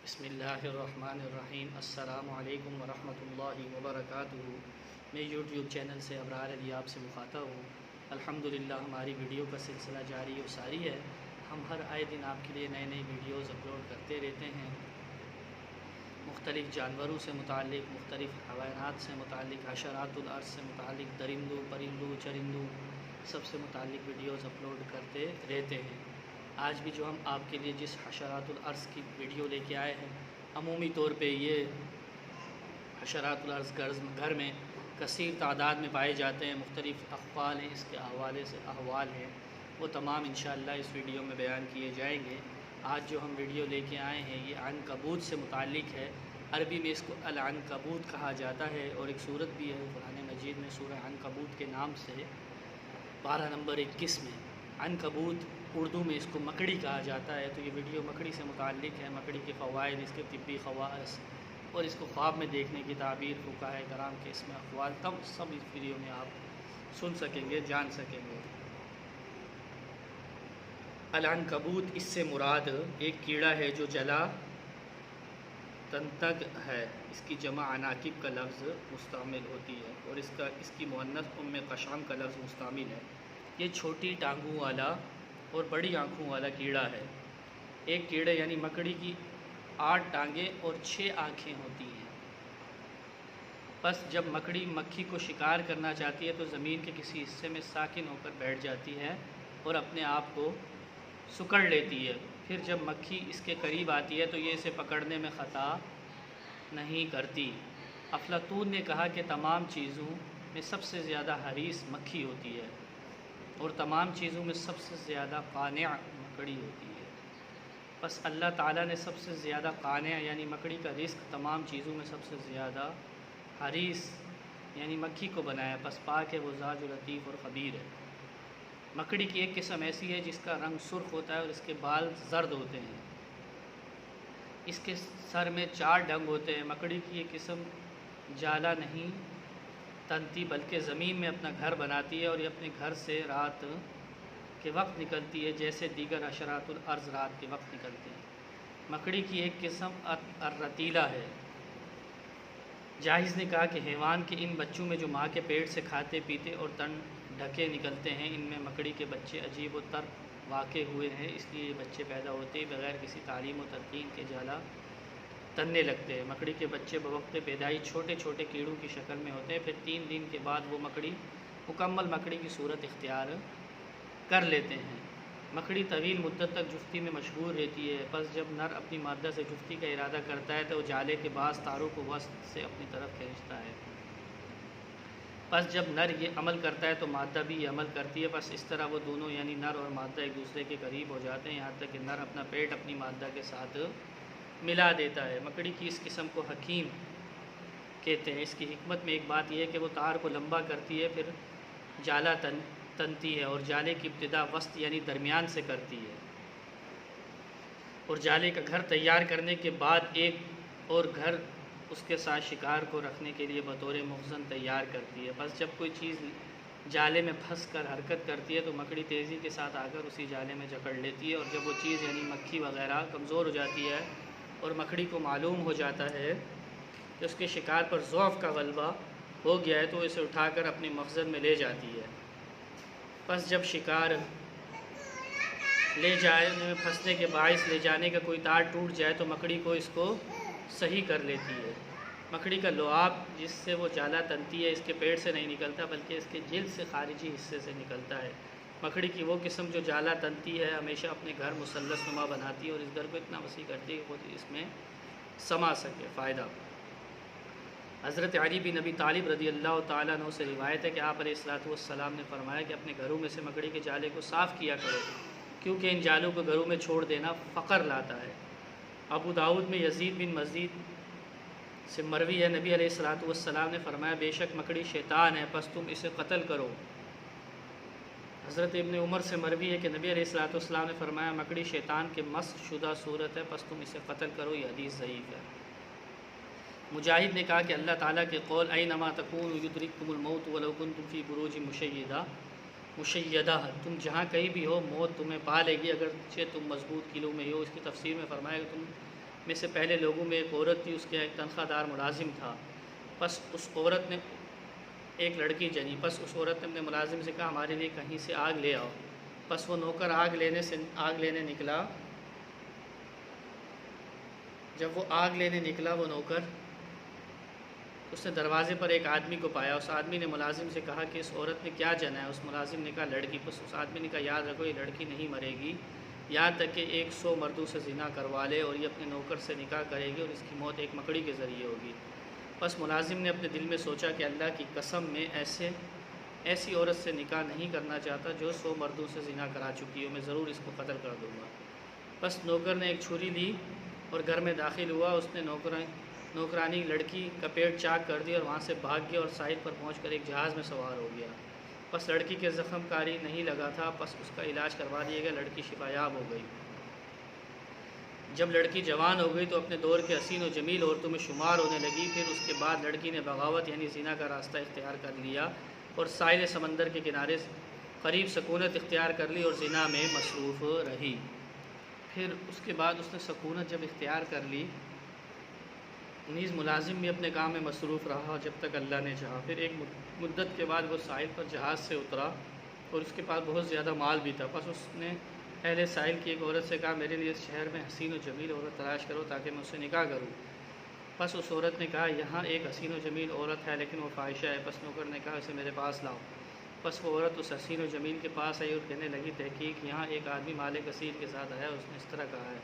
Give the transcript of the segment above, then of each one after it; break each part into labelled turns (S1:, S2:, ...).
S1: بسم اللہ الرحمن الرحیم۔ السلام علیکم ورحمۃ اللہ وبرکاتہ۔ میں یوٹیوب چینل سے ابرار علی آپ سے مخاطب ہوں۔ الحمدللہ ہماری ویڈیو کا سلسلہ جاری و ساری ہے۔ ہم ہر آئے دن آپ کے لیے نئے ویڈیوز اپلوڈ کرتے رہتے ہیں، مختلف جانوروں سے متعلق، مختلف حیوانات سے متعلق، حشرات الارض سے متعلق، درندوں پرندوں چرندوں سب سے متعلق ویڈیوز اپلوڈ کرتے رہتے ہیں۔ آج بھی جو ہم آپ کے لیے جس حشرات الارض کی ویڈیو لے کے آئے ہیں، عمومی طور پہ یہ حشرات الارض گھر میں کثیر تعداد میں پائے جاتے ہیں، مختلف اقوال ہیں اس کے حوالے سے، احوال ہیں، وہ تمام انشاءاللہ اس ویڈیو میں بیان کیے جائیں گے۔ آج جو ہم ویڈیو لے کے آئے ہیں یہ عنکبوت سے متعلق ہے۔ عربی میں اس کو العنکبوت کہا جاتا ہے، اور ایک سورت بھی ہے قرآن مجید میں سورہ عنکبوت کے نام سے، پارہ نمبر 21 میں۔ عنکبوت اردو میں اس کو مکڑی کہا جاتا ہے، تو یہ ویڈیو مکڑی سے متعلق ہے، مکڑی کے فوائد، اس کے طبی خواص اور اس کو خواب میں دیکھنے کی تعبیر، فقہاء کرام کے اس میں اقوال، سب اس ویڈیو میں آپ سن سکیں گے، جان سکیں گے۔ العنکبوت اس سے مراد ایک کیڑا ہے جو جلا تنتگ ہے، اس کی جمع عناکب کا لفظ مستعمل ہوتی ہے، اور اس کی مؤنث قشعم کا لفظ مستعمل ہے۔ یہ چھوٹی ٹانگوں والا اور بڑی آنکھوں والا کیڑا ہے۔ ایک کیڑے یعنی مکڑی کی 8 ٹانگیں اور 6 آنکھیں ہوتی ہیں۔ بس جب مکڑی مکھی کو شکار کرنا چاہتی ہے تو زمین کے کسی حصے میں ساکن ہو کر بیٹھ جاتی ہے اور اپنے آپ کو سکڑ لیتی ہے۔ پھر جب مکھی اس کے قریب آتی ہے تو یہ اسے پکڑنے میں خطا نہیں کرتی۔ افلاطون نے کہا کہ تمام چیزوں میں سب سے زیادہ حریص مکھی ہوتی ہے، اور تمام چیزوں میں سب سے زیادہ قانع مکڑی ہوتی ہے۔ بس اللہ تعالیٰ نے سب سے زیادہ قانع یعنی مکڑی کا رزق تمام چیزوں میں سب سے زیادہ حریص یعنی مکھی کو بنایا، پس پاک ہے وہ ذات جو لطیف اور خبیر ہے۔ مکڑی کی ایک قسم ایسی ہے جس کا رنگ سرخ ہوتا ہے اور اس کے بال زرد ہوتے ہیں۔ اس کے سر میں 4 ڈنگ ہوتے ہیں۔ مکڑی کی یہ قسم جالا نہیں تنتی بلکہ زمین میں اپنا گھر بناتی ہے، اور یہ اپنے گھر سے رات کے وقت نکلتی ہے جیسے دیگر حشرات الارض رات کے وقت نکلتے ہیں۔ مکڑی کی ایک قسم الرتیلا ہے۔ جاہز نے کہا کہ حیوان کے ان بچوں میں جو ماں کے پیٹ سے کھاتے پیتے اور تن ڈھکے نکلتے ہیں، ان میں مکڑی کے بچے عجیب و تر واقع ہوئے ہیں، اس لیے یہ بچے پیدا ہوتے ہی بغیر کسی تعلیم و ترقین کے جالا تننے لگتے ہیں۔ مکڑی کے بچے بوقت پیدائش چھوٹے چھوٹے کیڑوں کی شکل میں ہوتے ہیں، پھر 3 دن کے بعد وہ مکڑی مکمل مکڑی کی صورت اختیار کر لیتے ہیں۔ مکڑی طویل مدت تک جفتی میں مشغول رہتی ہے، پس جب نر اپنی مادہ سے جفتی کا ارادہ کرتا ہے تو وہ جالے کے بعض تاروں کو وسط سے اپنی طرف کھینچتا ہے۔ پس جب نر یہ عمل کرتا ہے تو مادہ بھی یہ عمل کرتی ہے، پس اس طرح وہ دونوں یعنی نر اور مادہ ایک دوسرے کے قریب ہو جاتے ہیں، یہاں تک کہ نر اپنا پیٹ اپنی مادہ کے ساتھ ملا دیتا ہے۔ مکڑی کی اس قسم کو حکیم کہتے ہیں۔ اس کی حکمت میں ایک بات یہ ہے کہ وہ تار کو لمبا کرتی ہے، پھر جالا تنتی ہے، اور جالے کی ابتدا وسط یعنی درمیان سے کرتی ہے، اور جالے کا گھر تیار کرنے کے بعد ایک اور گھر اس کے ساتھ شکار کو رکھنے کے لیے بطور مخزن تیار کرتی ہے۔ بس جب کوئی چیز جالے میں پھنس کر حرکت کرتی ہے تو مکڑی تیزی کے ساتھ آ کر اسی جالے میں جکڑ لیتی ہے، اور جب وہ چیز یعنی مکھی وغیرہ کمزور ہو جاتی ہے اور مکڑی کو معلوم ہو جاتا ہے کہ اس کے شکار پر ضعف کا غلبہ ہو گیا ہے تو اسے اٹھا کر اپنے مخزن میں لے جاتی ہے۔ پس جب شکار لے جانے میں پھنسنے کے باعث لے جانے کا کوئی تار ٹوٹ جائے تو مکڑی کو اس کو صحیح کر لیتی ہے۔ مکڑی کا لعاب جس سے وہ جالا تنتی ہے اس کے پیٹ سے نہیں نکلتا بلکہ اس کے جلد سے خارجی حصے سے نکلتا ہے۔ مکڑی کی وہ قسم جو جالا تنتی ہے ہمیشہ اپنے گھر مثلث نما بناتی ہے اور اس گھر کو اتنا وسیع کرتی ہے کہ خود اس میں سما سکے۔ فائدہ: حضرت علی بن ابی طالب رضی اللہ تعالیٰ عنہ سے روایت ہے کہ آپ علیہ السلام نے فرمایا کہ اپنے گھروں میں سے مکڑی کے جالے کو صاف کیا کرو، کیونکہ ان جالوں کو گھروں میں چھوڑ دینا فقر لاتا ہے۔ ابو داؤد میں یزید بن مزید سے مروی ہے، نبی علیہ السلام نے فرمایا بے شک مکڑی شیطان ہے، پس تم اسے قتل کرو۔ حضرت ابن عمر سے مروی ہے کہ نبی علیہ السلام نے فرمایا مکڑی شیطان کے مسخ شدہ صورت ہے، پس تم اسے قتل کرو۔ یہ حدیث ضعیف ہے۔ مجاہد نے کہا کہ اللہ تعالیٰ کے قول اینما تکونوا یدرککم الموت ولو کنتم فی بروج مشیدہ، تم جہاں کہیں بھی ہو موت تمہیں پا لے گی اگرچہ تم مضبوط قلعوں میں ہو۔ اس کی تفسیر میں فرمایا کہ تم میں سے پہلے لوگوں میں ایک عورت تھی، اس کے ایک تنخواہ دار ملازم تھا، پس اس عورت نے ایک لڑکی جنی، پس اس عورت نے اپنے ملازم سے کہا ہمارے لیے کہیں سے آگ لے آؤ، پس وہ نوکر آگ لینے نکلا۔ جب وہ آگ لینے نکلا وہ نوکر، اس نے دروازے پر ایک آدمی کو پایا، اس آدمی نے ملازم سے کہا کہ اس عورت نے کیا جنا ہے؟ اس ملازم نے کہا لڑکی، پس اس آدمی نے کہا یاد رکھو یہ لڑکی نہیں مرے گی یہاں تک کہ 100 مردوں سے زنا کروا لے، اور یہ اپنے نوکر سے نکاح کرے گی اور اس کی موت ایک مکڑی کے ذریعے ہوگی۔ پس ملازم نے اپنے دل میں سوچا کہ اللہ کی قسم میں ایسی عورت سے نکاح نہیں کرنا چاہتا جو 100 مردوں سے زنا کرا چکی ہو، میں ضرور اس کو قتل کر دوں گا۔ پس نوکر نے ایک چھری لی اور گھر میں داخل ہوا، اس نے نوکرانی لڑکی کا پیٹ چاک کر دیا اور وہاں سے بھاگ گیا اور ساحل پر پہنچ کر ایک جہاز میں سوار ہو گیا۔ پس لڑکی کے زخم کاری نہیں لگا تھا، پس اس کا علاج کروا دیا گیا، لڑکی شفا یاب ہو گئی۔ جب لڑکی جوان ہو گئی تو اپنے دور کے حسین و جمیل عورتوں میں شمار ہونے لگی۔ پھر اس کے بعد لڑکی نے بغاوت یعنی زنا کا راستہ اختیار کر لیا اور ساحل سمندر کے کنارے قریب سکونت اختیار کر لی اور زنا میں مصروف رہی۔ پھر اس کے بعد اس نے سکونت جب اختیار کر لی، نیز ملازم بھی اپنے کام میں مصروف رہا جب تک اللہ نے چاہا۔ پھر ایک مدت کے بعد وہ ساحل پر جہاز سے اترا اور اس کے پاس بہت زیادہ مال بھی تھا، پس اس نے اہل ساحل کی ایک عورت سے کہا میرے لیے اس شہر میں حسین و جمیل عورت تلاش کرو تاکہ میں اس سے نکاح کروں۔ پس اس عورت نے کہا یہاں ایک حسین و جمیل عورت ہے لیکن وہ فاحشہ ہے۔ پس نوکر نے کہا اسے میرے پاس لاؤ۔ پس وہ عورت اس حسین و جمیل کے پاس آئی اور کہنے لگی تحقیق یہاں ایک آدمی مال کثیر کے ساتھ آیا، اس نے اس طرح کہا ہے۔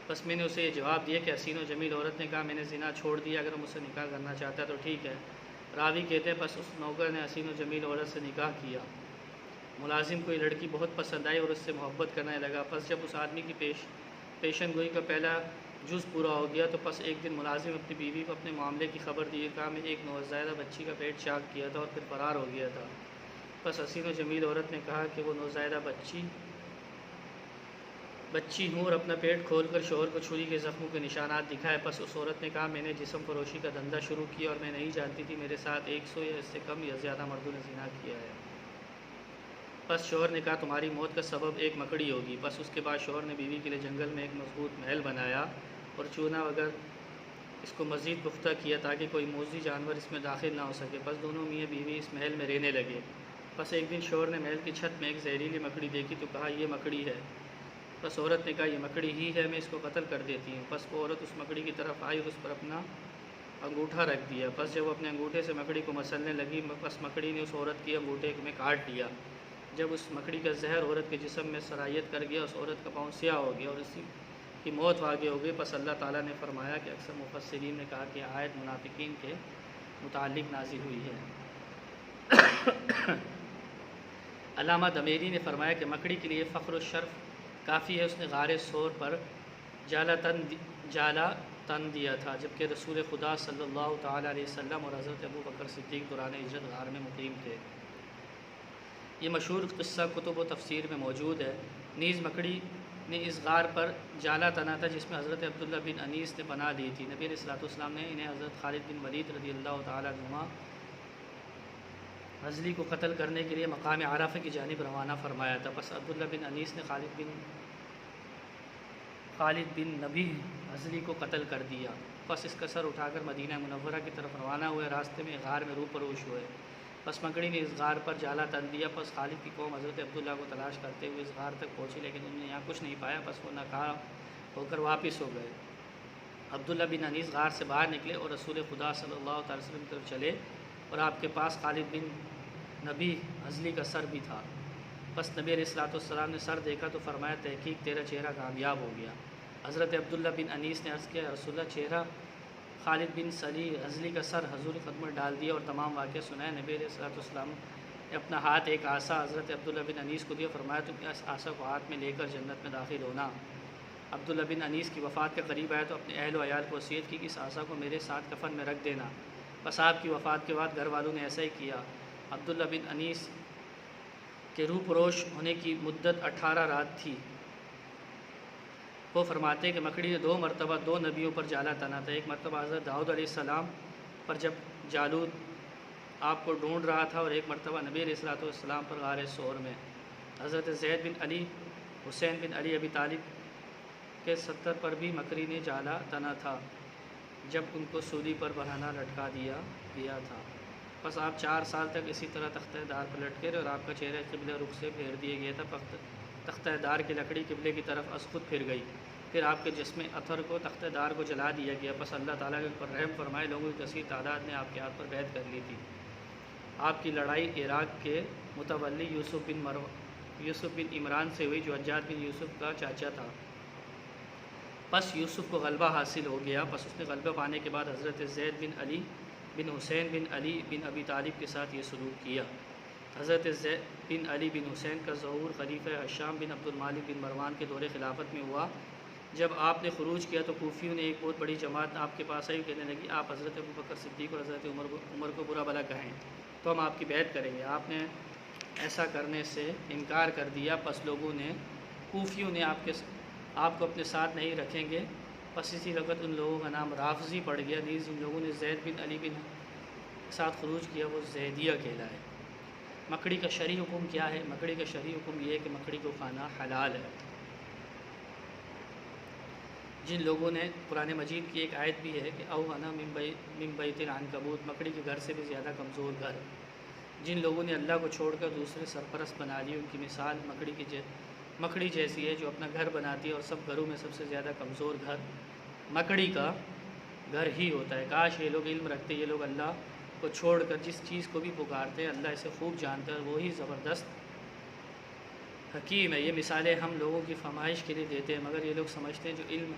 S1: بس میں نے اسے یہ جواب دیا کہ حسین و جمیل عورت نے کہا میں نے زنا چھوڑ دیا، اگر مجھ سے نکاح کرنا چاہتا ہے تو ٹھیک ہے۔ راوی کہتے ہیں پس اس نوکر نے حسین و جمیل عورت سے نکاح کیا۔ ملازم کو یہ لڑکی بہت پسند آئی اور اس سے محبت کرنے لگا۔ پس جب اس آدمی کی پیشن گوئی کا پہلا جز پورا ہو گیا تو پس ایک دن ملازم اپنی بیوی کو اپنے معاملے کی خبر دی، کہا میں ایک نوزائیدہ بچی کا پیٹ چاک کیا تھا اور پھر فرار ہو گیا تھا۔ پس حسین و جمیل عورت نے کہا کہ وہ نوزائیدہ بچی ہوں اور اپنا پیٹ کھول کر شوہر کو چھری کے زخموں کے نشانات دکھائے۔ پس اس عورت نے کہا میں نے جسم فروشی کا دھندا شروع کیا اور میں نہیں جانتی تھی میرے ساتھ 100 یا اس سے کم یا زیادہ مردوں نے زنا کیا ہے۔ پس شوہر نے کہا تمہاری موت کا سبب ایک مکڑی ہوگی۔ پس اس کے بعد شوہر نے بیوی کے لیے جنگل میں ایک مضبوط محل بنایا اور چونا وغیرہ اس کو مزید پختہ کیا تاکہ کوئی موذی جانور اس میں داخل نہ ہو سکے۔ پس دونوں میاں بیوی اس محل میں رہنے لگے۔ پس ایک دن شوہر نے محل کی چھت میں ایک زہریلی مکڑی دیکھی تو کہا یہ مکڑی ہے۔ پس عورت نے کہا یہ مکڑی ہی ہے، میں اس کو قتل کر دیتی ہوں۔ پس وہ عورت اس مکڑی کی طرف آئی اور اس پر اپنا انگوٹھا رکھ دیا۔ پس جب وہ اپنے انگوٹھے سے مکڑی کو مسلنے لگی، پس مکڑی نے اس عورت کے انگوٹھے میں کاٹ لیا۔ جب اس مکڑی کا زہر عورت کے جسم میں سرایت کر گیا، اس عورت کا پاؤں سیاہ ہو گیا اور اسی کی موت واقع ہو گئی۔ پس اللہ تعالیٰ نے فرمایا کہ اکثر مفسرین نے کہا کہ آیت منافقین کے متعلق نازل ہوئی ہے۔ علامہ دمیری نے فرمایا کہ مکڑی کے لیے فخر و شرف کافی ہے، اس نے غار سور پر جالا تن دیا تھا جبکہ رسول خدا صلی اللہ تعالیٰ علیہ وسلم اور حضرت ابو بکر صدیق دوران ہجرت غار میں مقیم تھے۔ یہ مشہور قصہ کتب و تفسیر میں موجود ہے۔ نیز مکڑی نے اس غار پر جالا تنا تھا جس میں حضرت عبداللہ بن انیس نے پناہ لی تھی۔ نبی علیہ الصلوۃ والسلام نے انہیں حضرت خالد بن ولید رضی اللہ تعالیٰ عنہما حضلی کو قتل کرنے کے لیے مقام عرفہ کی جانب روانہ فرمایا تھا۔ پس عبداللہ بن انیس نے خالد بن نبی حضلی کو قتل کر دیا۔ پس اس کا سر اٹھا کر مدینہ منورہ کی طرف روانہ ہوئے، راستے میں غار میں روپروش ہوئے۔ پس مکڑی نے اس غار پر جالا تن دیا۔ پس خالد کی قوم حضرت عبداللہ کو تلاش کرتے ہوئے اس غار تک پہنچی لیکن انہوں نے یہاں کچھ نہیں پایا، پس وہ ناکام ہو کر واپس ہو گئے۔ عبداللہ بن انیس غار سے باہر نکلے اور رسول خدا صلی اللہ علیہ وسلم کی طرف چلے اور آپ کے پاس خالد بن نبی حضلی کا سر بھی تھا۔ پس نبی علیہ الصلوۃ والسلام نے سر دیکھا تو فرمایا تحقیق تیرا چہرہ کامیاب ہو گیا۔ حضرت عبداللہ بن انیس نے عرض کیا رسول اللہ چہرہ خالد بن سلی حضلی کا سر حضور خدمت میں ڈال دیا اور تمام واقعہ سنایا۔ نبی علیہ الصلوۃ والسلام نے اپنا ہاتھ ایک عصا حضرت عبداللہ بن انیس کو دیا، فرمایا تم اس عصا کو ہاتھ میں لے کر جنت میں داخل ہونا۔ عبداللہ بن انیس کی وفات کے قریب آیا تو اپنے اہل و عیال کو وصیت کی کہ اس عصا کو میرے ساتھ کفن میں رکھ دینا۔ بس آپ کی وفات کے بعد گھر والوں نے ایسا ہی کیا۔ عبداللہ بن انیس کے روح پروش ہونے کی مدت 18 رات تھی۔ وہ فرماتے ہیں کہ مکڑی نے 2 مرتبہ 2 نبیوں پر جالا تنا تھا۔ ایک مرتبہ حضرت داؤد علیہ السلام پر جب جالوت آپ کو ڈھونڈ رہا تھا، اور ایک مرتبہ نبی علیہ الصلوۃ والسلام پر غار سور میں۔ حضرت زید بن علی حسین بن علی ابی طالب کے 70 پر بھی مکڑی نے جالا تنا تھا جب ان کو سولی پر برہنہ لٹکا دیا تھا۔ بس آپ 4 سال تک اسی طرح تختہ دار پر لٹکے رہے اور آپ کا چہرہ قبلہ رخ سے پھیر دیا گیا تھا۔ تختہ دار کی لکڑی قبلے کی طرف از خود پھر گئی۔ پھر آپ کے جسم اطہر کو تختہ دار کو جلا دیا گیا۔ بس اللہ تعالیٰ کے پر رحم فرمائے، لوگوں کی کثیر تعداد نے آپ کے ہاتھ پر بیعت کر لی تھی۔ آپ کی لڑائی عراق کے متولی یوسف بن عمران سے ہوئی، جو حجاج بن یوسف کا چاچا تھا۔ پس یوسف کو غلبہ حاصل ہو گیا۔ پس اس نے غلبہ پانے کے بعد حضرت زید بن علی بن حسین بن علی بن ابی طالب کے ساتھ یہ سلوک کیا۔ حضرت زید بن علی بن حسین کا ظہور خلیفہ ہشام بن عبد المالک بن مروان کے دور خلافت میں ہوا۔ جب آپ نے خروج کیا تو کوفیوں نے ایک بہت بڑی جماعت آپ کے پاس آئی، کہنے لگی آپ حضرت ابوبکر صدیق اور حضرت عمر کو برا بھلا کہیں تو ہم آپ کی بیعت کریں گے۔ آپ نے ایسا کرنے سے انکار کر دیا۔ پس لوگوں نے کوفیوں نے آپ کو اپنے ساتھ نہیں رکھیں گے۔ پس اسی وقت ان لوگوں کا نام رافضی پڑ گیا۔ نیز جن لوگوں نے زید بن علی بن کے ساتھ خروج کیا وہ زیدیہ کہلائے۔ مکڑی کا شرعی حکم کیا ہے؟ مکڑی کا شرعی حکم یہ ہے کہ مکڑی کو کھانا حلال ہے۔ جن لوگوں نے قرآن مجید کی ایک آیت بھی ہے کہ اوہنا من بیت العنکبوت، مکڑی کے گھر سے بھی زیادہ کمزور گھر۔ جن لوگوں نے اللہ کو چھوڑ کر دوسرے سرپرست بنا لی، ان کی مثال مکڑی جیسی ہے جو اپنا گھر بناتی ہے، اور سب گھروں میں سب سے زیادہ کمزور گھر مکڑی کا گھر ہی ہوتا ہے۔ کاش یہ لوگ علم رکھتے، یہ لوگ اللہ کو چھوڑ کر جس چیز کو بھی پکارتے ہیں اللہ اسے خوب جانتا ہے، وہی زبردست حکیم ہے۔ یہ مثالیں ہم لوگوں کی فرمائش کے لیے دیتے ہیں، مگر یہ لوگ سمجھتے ہیں جو علم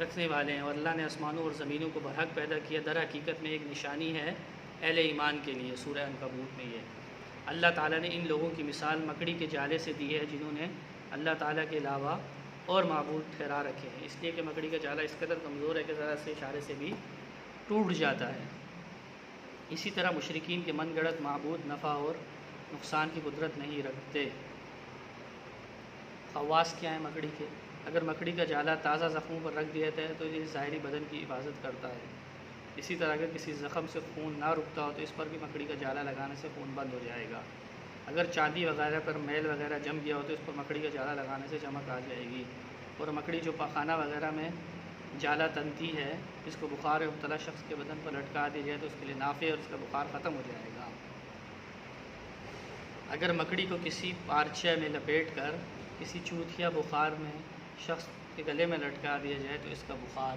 S1: رکھنے والے ہیں۔ اور اللہ نے آسمانوں اور زمینوں کو برحق پیدا کیا، در حقیقت میں ایک نشانی ہے اہل ایمان کے لیے۔ سورہ عنکبوت میں یہ اللہ تعالیٰ نے ان لوگوں کی مثال مکڑی کے جالے سے دی ہے جنہوں نے اللہ تعالیٰ کے علاوہ اور معبود ٹھہرا رکھے ہیں، اس لیے کہ مکڑی کا جالا اس قدر کمزور ہے کہ ذرا سے اشارے سے بھی ٹوٹ جاتا ہے۔ اسی طرح مشرکین کے من گڑت معبود نفع اور نقصان کی قدرت نہیں رکھتے۔ خواص کیا ہیں مکڑی کے؟ اگر مکڑی کا جالا تازہ زخموں پر رکھ دیا جاتا ہے تو یہ ظاہری بدن کی حفاظت کرتا ہے۔ اسی طرح اگر کسی زخم سے خون نہ رکتا ہو تو اس پر بھی مکڑی کا جالا لگانے سے خون بند ہو جائے گا۔ اگر چاندی وغیرہ پر میل وغیرہ جم گیا ہو تو اس پر مکڑی کا جالا لگانے سے چمک آ جائے گی۔ اور مکڑی جو پاخانہ وغیرہ میں جالا تنتی ہے، اس کو بخار مبتلا شخص کے بدن پر لٹکا دیا جائے تو اس کے لیے نافع اور اس کا بخار ختم ہو جائے گا۔ اگر مکڑی کو کسی پارچہ میں لپیٹ کر کسی چوتیا بخار میں شخص کے گلے میں لٹکا دیا جائے تو اس کا بخار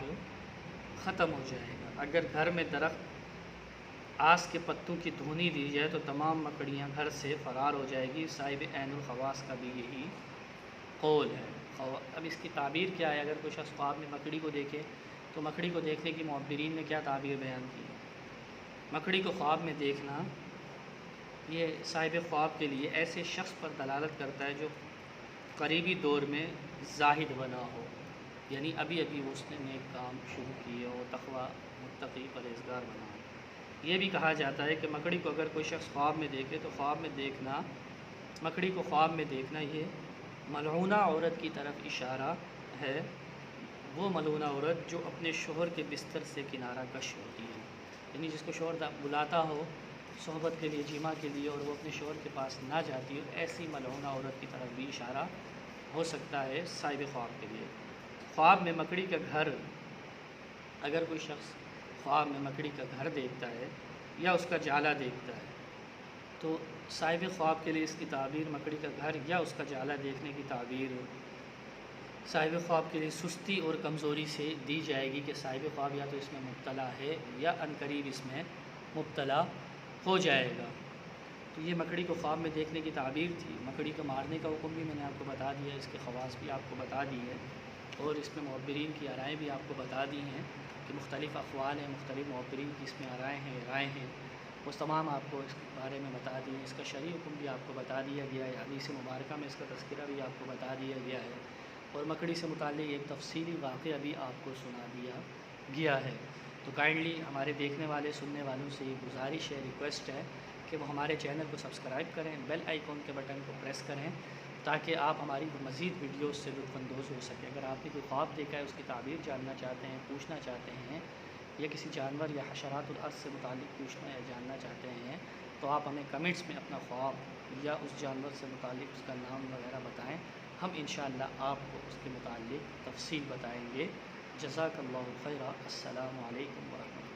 S1: ختم ہو جائے گا۔ اگر گھر میں درخت آس کے پتوں کی دھونی دی جائے تو تمام مکڑیاں گھر سے فرار ہو جائے گی۔ صاحب عین الخواص کا بھی یہی قول ہے۔ اب اس کی تعبیر کیا ہے؟ اگر کوئی شخص خواب میں مکڑی کو دیکھے تو مکڑی کو دیکھنے کی معبرین نے کیا تعبیر بیان کی ہے؟ مکڑی کو خواب میں دیکھنا یہ صاحب خواب کے لیے ایسے شخص پر دلالت کرتا ہے جو قریبی دور میں زاہد بنا ہو، یعنی ابھی اس نے نیک کام شروع کیے ہو، تقوی متقی پرہیزگار بنا ہو۔ یہ بھی کہا جاتا ہے کہ مکڑی کو اگر کوئی شخص خواب میں دیکھے تو مکڑی کو خواب میں دیکھنا یہ ملعونہ عورت کی طرف اشارہ ہے، وہ ملعونہ عورت جو اپنے شوہر کے بستر سے کنارہ کش ہوتی ہے، یعنی جس کو شوہر بلاتا ہو صحبت کے لیے، جمع کے لیے، اور وہ اپنے شوہر کے پاس نہ جاتی ہو، ایسی ملعونہ عورت کی طرف بھی اشارہ ہو سکتا ہے صاحب خواب کے لیے۔ خواب میں مکڑی کا گھر، اگر کوئی شخص خواب میں مکڑی کا گھر دیکھتا ہے یا اس کا جالا دیکھتا ہے تو صاحب خواب کے لیے اس کی تعبیر مکڑی کا گھر یا اس کا جالا دیکھنے کی تعبیر صاحب خواب کے لیے سستی اور کمزوری سے دی جائے گی کہ صاحب خواب یا تو اس میں مبتلا ہے یا عنقریب اس میں مبتلا ہو جائے گا۔ تو یہ مکڑی کو خواب میں دیکھنے کی تعبیر تھی۔ مکڑی کو مارنے کا حکم بھی میں نے آپ کو بتا دیا، اس کے خواص بھی آپ کو بتا دی ہے، اور اس میں معبرین کی آرائیں بھی آپ کو بتا دی ہیں کہ مختلف اقوال ہیں، مختلف معبرین کی اس میں رائے ہیں، وہ تمام آپ کو اس کے بارے میں بتا دی ہے۔ اس کا شرعی حکم بھی آپ کو بتا دیا گیا ہے، حدیث مبارکہ میں اس کا تذکرہ بھی آپ کو بتا دیا گیا ہے، اور مکڑی سے متعلق ایک تفصیلی واقعہ بھی آپ کو سنا دیا گیا ہے۔ تو کائنڈلی ہمارے دیکھنے والے سننے والوں سے یہ گزارش ہے، ریکویسٹ ہے کہ وہ ہمارے چینل کو سبسکرائب کریں، بیل آئیکن کے بٹن کو پریس کریں تاکہ آپ ہماری مزید ویڈیوز سے لطف اندوز ہو سکیں۔ اگر آپ نے کوئی خواب دیکھا ہے، اس کی تعبیر جاننا چاہتے ہیں، پوچھنا چاہتے ہیں، یا کسی جانور یا حشرات الارض سے متعلق پوچھنا یا جاننا چاہتے ہیں تو آپ ہمیں کمنٹس میں اپنا خواب یا اس جانور سے متعلق اس کا نام وغیرہ بتائیں، ہم انشاءاللہ آپ کو اس کے متعلق تفصیل بتائیں گے۔ جزاک اللہ خیرہ۔ السلام علیکم ورحمۃ اللہ۔